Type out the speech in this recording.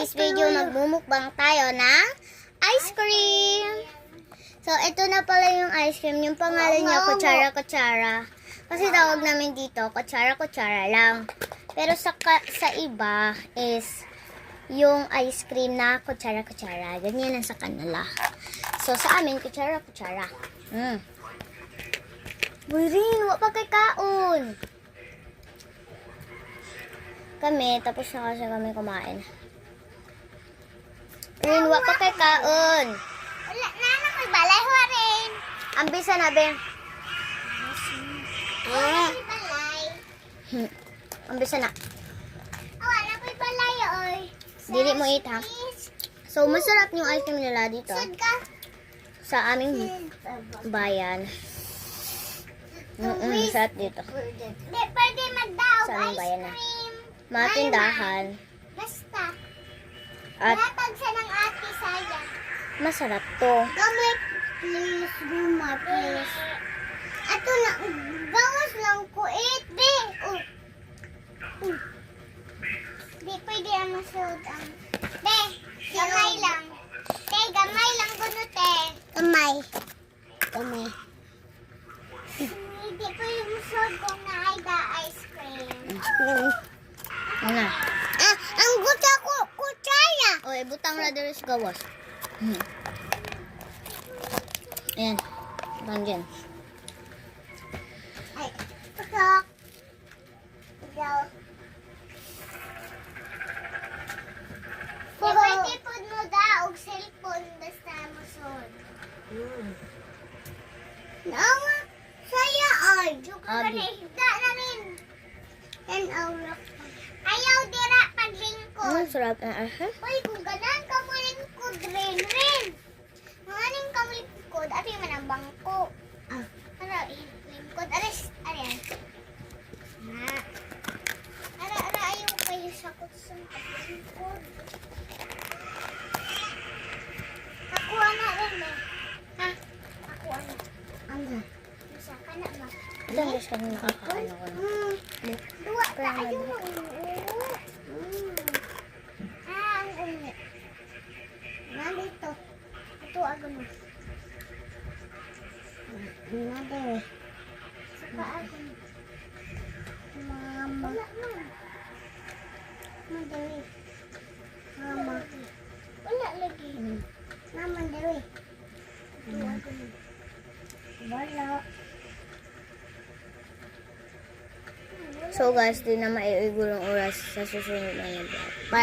this video, magmumukbang tayo ng ice cream. So, ito na pala yung ice cream. Yung pangalan niya, kutsara-kutsara. Kasi tawag namin dito, kutsara-kutsara lang. Pero sa iba is yung ice cream na kutsara-kutsara. Ganyan lang sa kanila. So, sa amin, kutsara-kutsara. Buirin, wak pa kay kaon. Kami, tapos na kasi kami kumain. Buirin, wak pa kay kaon. Wala na ako'y balay ho rin. Ambisa na, be. Wala ako'y balay. Ambisa na. Wala ako'y balay oy. Dili mo eat, ha? So, masarap yung ice cream nila dito. Sud ka. Sa aming bayan. Masarap dito. Di pwede magdaog Sa aming ice bayan na. cream. Mga tindahan. Basta. At Hatag sa ng ate saya. masarap to. Gamay, please. Gamay, please. Ato na, gawas lang ko. Be. Di pwede ang masud ang. Be, gamay lang. Te, gamay lang kuno, te. Gamay. Gamay. Hindi pwede masud kung naayda ice cream. Ano? Ang guta ko, kutsaya. O, ibutang na dito sa gawas. Ayan. Ibang dyan. Ay, pasok. Ikaw. Di pwede po mo daog cellphone basta masud. Nawa, saya ay. Juga ka Abi. na higda na rin. Yan awlak. Ayaw dira paglingkod. Sarap na. Uy, kung ganan ka mo lingkod, rin. Nganing ka mo lingkod, at yung man ang bangko. Ano, lingkod, ares, ariyan. Ara, ayaw kayo sa kutsang paglingkod. Nakuha na rin eh. Ha? Nakuha na. Ano? Masa ka na ba? Ito ang gusto nyo nakakaano ko. Dua tayo mo. Ang umi. Nandito. Ito ako mo. Nandito. Saka ako mo. Mama. Wala na. Madali. Mama. Wala lagi. Mama, dali. Ito ako mo. Wala. So guys, di na maiigulong oras sa susunod na vlog. Bye!